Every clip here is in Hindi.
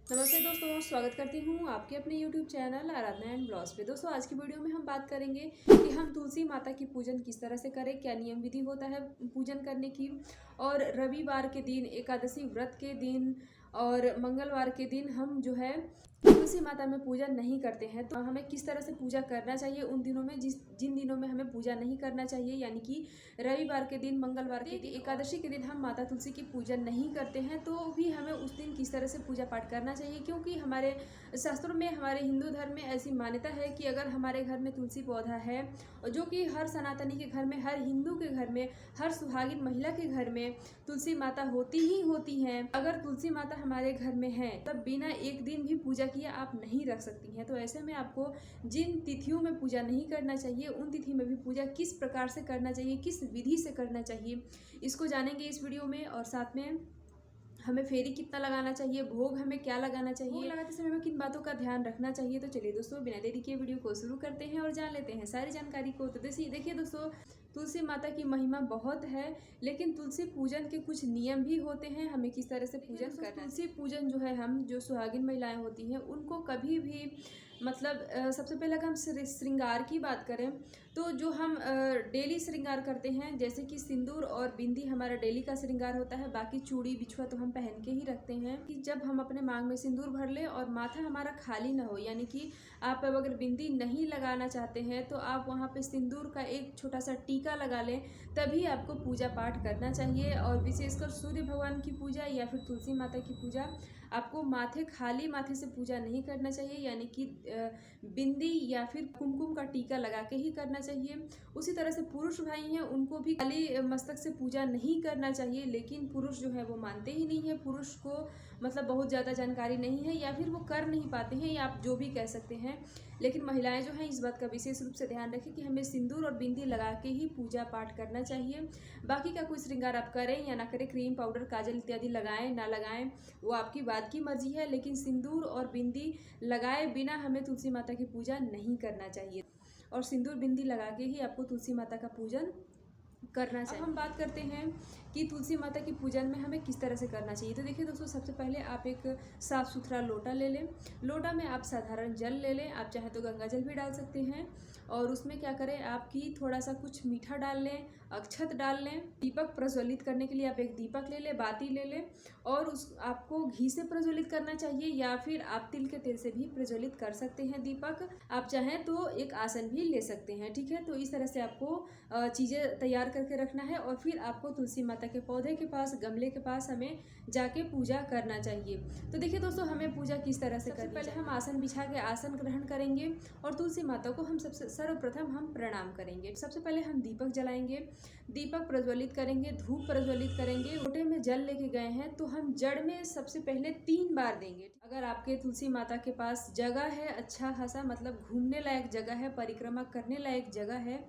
नमस्ते दोस्तों, स्वागत करती हूँ आपके अपने YouTube channel Aradhana and blogs पे। दोस्तों, आज की वीडियो में हम बात करेंगे कि हम तुलसी माता की पूजन किस तरह से करें, क्या नियम विधि होता है पूजन करने की। और रविवार के दिन, एकादशी व्रत के दिन और मंगलवार के दिन हम जो है तुलसी माता में पूजा नहीं करते हैं, तो हमें किस तरह से पूजा करना चाहिए उन दिनों में जिन दिनों में हमें पूजा नहीं करना चाहिए, यानी कि रविवार के दिन, मंगलवार के दिन, एकादशी के दिन हम माता तुलसी की पूजा नहीं करते हैं, तो भी हमें उस दिन किस तरह से पूजा पाठ करना चाहिए। क्योंकि हमारे शास्त्रों में, हमारे हिंदू धर्म में ऐसी मान्यता है कि अगर हमारे घर में तुलसी पौधा है, और जो कि हर सनातनी के घर में, हर हिंदू के घर में, हर सुहागिन महिला के घर में तुलसी माता होती ही होती हैं। अगर तुलसी माता हमारे घर में है तब बिना एक दिन भी पूजा किए आप नहीं रख सकती हैं। तो ऐसे में आपको जिन तिथियों में पूजा नहीं करना चाहिए, उन तिथि में भी पूजा किस प्रकार से करना चाहिए, किस विधि से करना चाहिए, इसको जानेंगे इस वीडियो में। और साथ में हमें फेरी कितना लगाना चाहिए, भोग हमें क्या लगाना चाहिए, भोग लगाते समय हमें किन बातों का ध्यान रखना चाहिए। तो चलिए दोस्तों, बिना देरी के वीडियो को शुरू करते हैं और जान लेते हैं सारी जानकारी को। तो देखिए दोस्तों, तुलसी माता की महिमा बहुत है, लेकिन तुलसी पूजन के कुछ नियम भी होते हैं, हमें किस तरह से पूजन करना है। तुलसी पूजन जो है, हम जो सुहागिन महिलाएं होती हैं उनको कभी भी सबसे पहले अगर हम श्रृंगार की बात करें, तो जो हम डेली श्रृंगार करते हैं, जैसे कि सिंदूर और बिंदी हमारा डेली का श्रृंगार होता है। बाकी चूड़ी बिछुआ तो हम पहन के ही रखते हैं कि जब हम अपने मांग में सिंदूर भर ले और माथा हमारा खाली ना हो, यानी कि आप अगर बिंदी नहीं लगाना चाहते हैं तो आप वहाँ पे सिंदूर का एक छोटा सा टीका लगा लें, तभी आपको पूजा पाठ करना चाहिए। और विशेषकर सूर्य भगवान की पूजा या फिर तुलसी माता की पूजा आपको खाली माथे से पूजा नहीं करना चाहिए, यानी कि बिंदी या फिर कुमकुम का टीका लगा के ही करना चाहिए। उसी तरह से पुरुष भाई हैं, उनको भी खाली मस्तक से पूजा नहीं करना चाहिए, लेकिन पुरुष जो है वो मानते ही नहीं है। पुरुष को बहुत ज़्यादा जानकारी नहीं है, या फिर वो कर नहीं पाते हैं, या आप जो भी कह सकते हैं। लेकिन महिलाएं जो हैं, इस बात का विशेष रूप से ध्यान रखें कि हमें सिंदूर और बिंदी लगा के ही पूजा पाठ करना चाहिए। बाकी का कोई श्रृंगार आप करें या ना करें, क्रीम पाउडर काजल इत्यादि लगाएं ना लगाएं, वो आपकी बात की मर्जी है, लेकिन सिंदूर और बिंदी लगाए बिना हमें तुलसी माता की पूजा नहीं करना चाहिए। और सिंदूर बिंदी लगा के ही आपको तुलसी माता का पूजन करना चाहिए। अब हम बात करते हैं कि तुलसी माता की पूजन में हमें किस तरह से करना चाहिए। तो देखिए दोस्तों, सबसे पहले आप एक साफ़ सुथरा लोटा ले लें। लोटा में आप साधारण जल ले लें, आप चाहे तो गंगा जल भी डाल सकते हैं। और उसमें क्या करें, आपकी थोड़ा सा कुछ मीठा डाल लें, अक्षत डाल लें। दीपक प्रज्वलित करने के लिए आप एक दीपक ले लें, बाती ले लें, और उस आपको घी से प्रज्वलित करना चाहिए, या फिर आप तिल के तेल से भी प्रज्वलित कर सकते हैं दीपक। आप चाहें तो एक आसन भी ले सकते हैं, ठीक है। तो इस तरह से आपको चीज़ें तैयार करके रखना है, और फिर आपको तुलसी माता के पौधे के पास, गमले के पास हमें जाके पूजा करना चाहिए। तो देखिए दोस्तों, हमें पूजा किस तरह से करनी चाहिए। पहले हम आसन बिछा के आसन ग्रहण करेंगे, और तुलसी माता को हम सर्वप्रथम हम प्रणाम करेंगे। सबसे पहले हम दीपक जलाएंगे, दीपक प्रज्वलित करेंगे, धूप प्रज्वलित करेंगे। लोटे में जल लेके गए हैं तो हम जड़ में सबसे पहले 3 बार देंगे। अगर आपके तुलसी माता के पास जगह है, अच्छा खासा घूमने लायक जगह है, परिक्रमा करने लायक जगह है,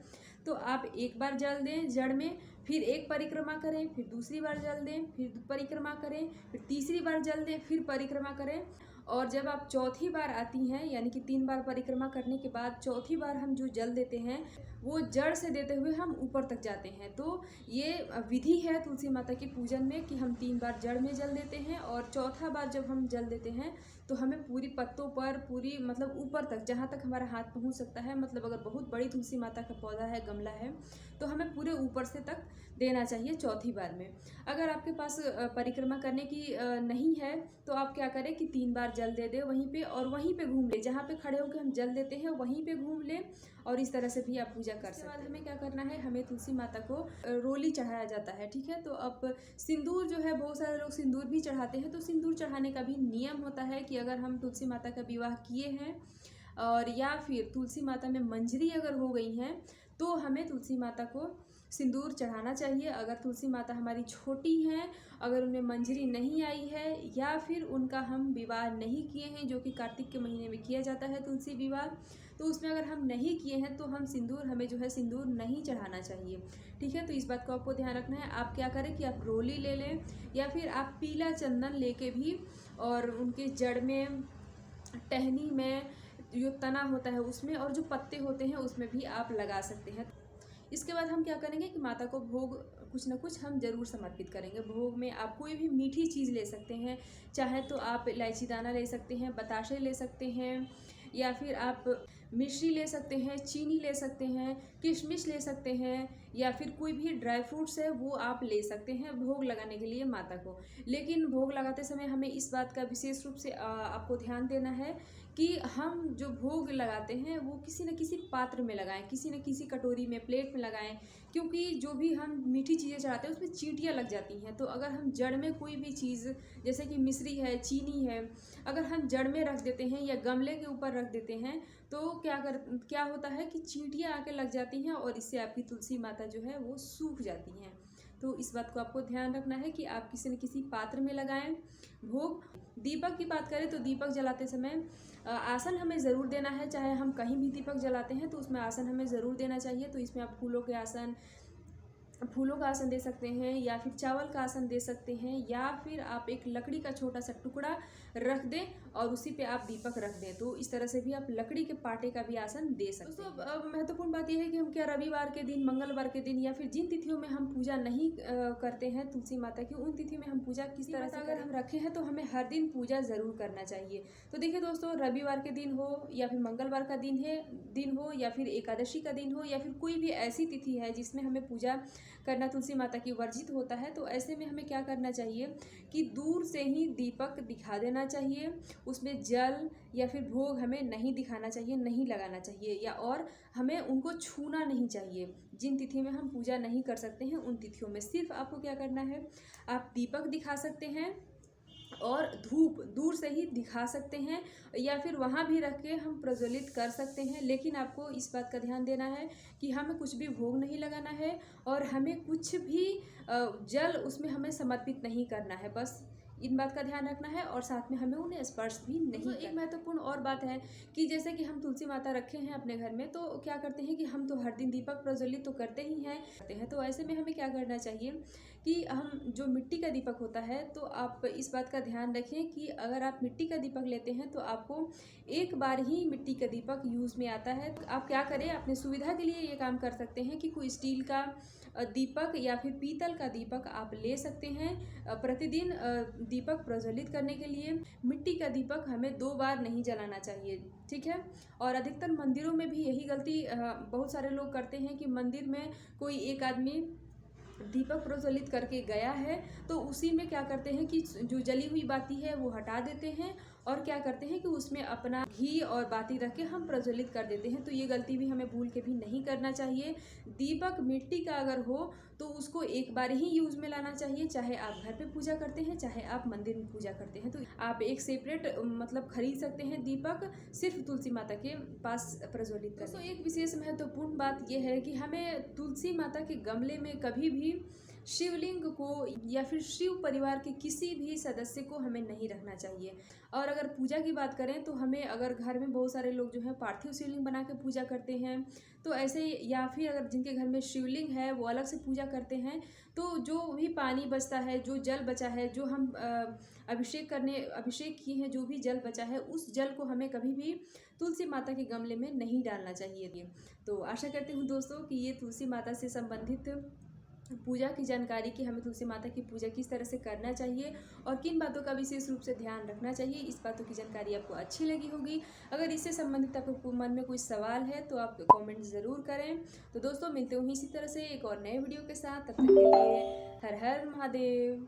तो आप एक बार जल दें जड़ में, फिर एक परिक्रमा करें, फिर दूसरी बार जल दें, फिर परिक्रमा करें, फिर तीसरी बार जल दें, फिर परिक्रमा करें। और जब आप चौथी बार आती हैं, यानी कि 3 बार परिक्रमा करने के बाद चौथी बार हम जो जल देते हैं, वो जड़ से देते हुए हम ऊपर तक जाते हैं। तो ये विधि है तुलसी माता की पूजन में कि हम 3 बार जड़ में जल देते हैं, और चौथा बार जब हम जल देते हैं तो हमें पूरी पत्तों पर, पूरी ऊपर तक, जहाँ तक हमारा हाथ पहुँच सकता है, अगर बहुत बड़ी तुलसी माता का पौधा है, गमला है, तो हमें पूरे ऊपर से तक देना चाहिए चौथी बार में। अगर आपके पास परिक्रमा करने की नहीं है, तो आप क्या करें कि 3 बार जल दे दें वहीं पे, और वहीं पे घूम ले, जहाँ पे खड़े होकर हम जल देते हैं वहीं पे घूम लें, और इस तरह से भी आप पूजा कर सकते हैं। बाद हमें क्या करना है, हमें तुलसी माता को रोली चढ़ाया जाता है, ठीक है। तो अब सिंदूर जो है, बहुत सारे लोग सिंदूर भी चढ़ाते हैं, तो सिंदूर चढ़ाने का भी नियम होता है कि अगर हम तुलसी माता का विवाह किए हैं, और या फिर तुलसी माता में मंजरी अगर हो गई हैं, तो हमें तुलसी माता को सिंदूर चढ़ाना चाहिए। अगर तुलसी माता हमारी छोटी हैं, अगर उनमें मंजरी नहीं आई है, या फिर उनका हम विवाह नहीं किए हैं, जो कि कार्तिक के महीने में किया जाता है तुलसी विवाह, तो उसमें अगर हम नहीं किए हैं तो हमें जो है सिंदूर नहीं चढ़ाना चाहिए, ठीक है। तो इस बात को आपको ध्यान रखना है। आप क्या करें कि आप रोली ले लें, या फिर आप पीला चंदन लेके भी, और उनके जड़ में, टहनी में जो तना होता है उसमें, और जो पत्ते होते हैं उसमें भी आप लगा सकते हैं। इसके बाद हम क्या करेंगे कि माता को भोग कुछ ना कुछ हम ज़रूर समर्पित करेंगे। भोग में आप कोई भी मीठी चीज़ ले सकते हैं, चाहे तो आप इलायची दाना ले सकते हैं, बताशे ले सकते हैं, या फिर आप मिश्री ले सकते हैं, चीनी ले सकते हैं, किशमिश ले सकते हैं, या फिर कोई भी ड्राई फ्रूट्स है वो आप ले सकते हैं भोग लगाने के लिए माता को। लेकिन भोग लगाते समय हमें इस बात का विशेष रूप से आपको ध्यान देना है कि हम जो भोग लगाते हैं वो किसी न किसी पात्र में लगाएं, किसी न किसी कटोरी में, प्लेट में लगाएं, क्योंकि जो भी हम मीठी चीज़ें चढ़ाते हैं उसमें चींटियाँ लग जाती हैं। तो अगर हम जड़ में कोई भी चीज़, जैसे कि मिश्री है, चीनी है, अगर हम जड़ में रख देते हैं या गमले के ऊपर रख देते हैं तो क्या होता है कि चींटियाँ आके लग जाती हैं और इससे आपकी तुलसी माता जो है वो सूख जाती हैं। तो इस बात को आपको ध्यान रखना है कि आप किसी न किसी पात्र में लगाएं भोग। दीपक की बात करें तो दीपक जलाते समय आसन हमें ज़रूर देना है। चाहे हम कहीं भी दीपक जलाते हैं तो उसमें आसन हमें ज़रूर देना चाहिए। तो इसमें आप फूलों का आसन दे सकते हैं, या फिर चावल का आसन दे सकते हैं, या फिर आप एक लकड़ी का छोटा सा टुकड़ा रख दें और उसी पे आप दीपक रख दें। तो इस तरह से भी आप लकड़ी के पाटे का भी आसन दे सकते हैं। दोस्तों महत्वपूर्ण बात यह है कि हम क्या रविवार के दिन, मंगलवार के दिन, या फिर जिन तिथियों में हम पूजा नहीं करते हैं तुलसी माता की, उन तिथि में हम पूजा किस तरह से अगर हम रखे हैं तो हमें हर दिन पूजा ज़रूर करना चाहिए। तो देखिए दोस्तों, रविवार के दिन हो या फिर मंगलवार का दिन हो या फिर एकादशी का दिन हो या फिर कोई भी ऐसी तिथि है जिसमें हमें पूजा करना तुलसी माता की वर्जित होता है, तो ऐसे में हमें क्या करना चाहिए कि दूर से ही दीपक दिखा देना चाहिए। उसमें जल या फिर भोग हमें नहीं दिखाना चाहिए, नहीं लगाना चाहिए, या और हमें उनको छूना नहीं चाहिए। जिन तिथि में हम पूजा नहीं कर सकते हैं उन तिथियों में सिर्फ आपको क्या करना है, आप दीपक दिखा सकते हैं और धूप दूर से ही दिखा सकते हैं, या फिर वहाँ भी रख के हम प्रज्वलित कर सकते हैं। लेकिन आपको इस बात का ध्यान देना है कि हमें कुछ भी भोग नहीं लगाना है और हमें कुछ भी जल उसमें हमें समर्पित नहीं करना है। बस इन बात का ध्यान रखना है और साथ में हमें उन्हें स्पर्श भी नहीं करना। एक महत्वपूर्ण और बात है कि जैसे कि हम तुलसी माता रखे हैं अपने घर में, तो क्या करते हैं कि हम तो हर दिन दीपक प्रज्वलित तो करते ही हैं। तो ऐसे में हमें क्या करना चाहिए कि हम जो मिट्टी का दीपक होता है, तो आप इस बात का ध्यान रखें कि अगर आप मिट्टी का दीपक लेते हैं तो आपको एक बार ही मिट्टी का दीपक यूज़ में आता है। आप क्या करें, अपनी सुविधा के लिए ये काम कर सकते हैं कि कोई स्टील का दीपक या फिर पीतल का दीपक आप ले सकते हैं। प्रतिदिन दीपक प्रज्वलित करने के लिए मिट्टी का दीपक हमें 2 बार नहीं जलाना चाहिए, ठीक है। और अधिकतर मंदिरों में भी यही गलती बहुत सारे लोग करते हैं कि मंदिर में कोई एक आदमी दीपक प्रज्वलित करके गया है तो उसी में क्या करते हैं कि जो जली हुई बाती है वो हटा देते हैं और क्या करते हैं कि उसमें अपना घी और बाती रख के हम प्रज्वलित कर देते हैं। तो ये गलती भी हमें भूल के भी नहीं करना चाहिए। दीपक मिट्टी का अगर हो तो उसको एक बार ही यूज में लाना चाहिए, चाहे आप घर पे पूजा करते हैं चाहे आप मंदिर में पूजा करते हैं। तो आप एक सेपरेट मतलब खरीद सकते हैं दीपक सिर्फ तुलसी माता के पास प्रज्वलित कर। तो एक विशेष महत्वपूर्ण बात यह है कि हमें तुलसी माता के गमले में कभी भी शिवलिंग को या फिर शिव परिवार के किसी भी सदस्य को हमें नहीं रखना चाहिए। और अगर पूजा की बात करें तो हमें, अगर घर में बहुत सारे लोग जो हैं पार्थिव शिवलिंग बना के पूजा करते हैं तो ऐसे, या फिर अगर जिनके घर में शिवलिंग है वो अलग से पूजा करते हैं, तो जो भी पानी बचता है, जो जल बचा है, जो हम अभिषेक किए हैं, जो भी जल बचा है, उस जल को हमें कभी भी तुलसी माता के गमले में नहीं डालना चाहिए। तो आशा करती हूँ दोस्तों कि ये तुलसी माता से संबंधित पूजा की जानकारी कि हमें तुलसी माता की पूजा किस तरह से करना चाहिए और किन बातों का विशेष रूप से ध्यान रखना चाहिए, इस बातों की जानकारी आपको अच्छी लगी होगी। अगर इससे संबंधित आपको मन में कोई सवाल है तो आप कमेंट ज़रूर करें। तो दोस्तों मिलते हैं इसी तरह से एक और नए वीडियो के साथ, तब तक के लिए हर हर महादेव।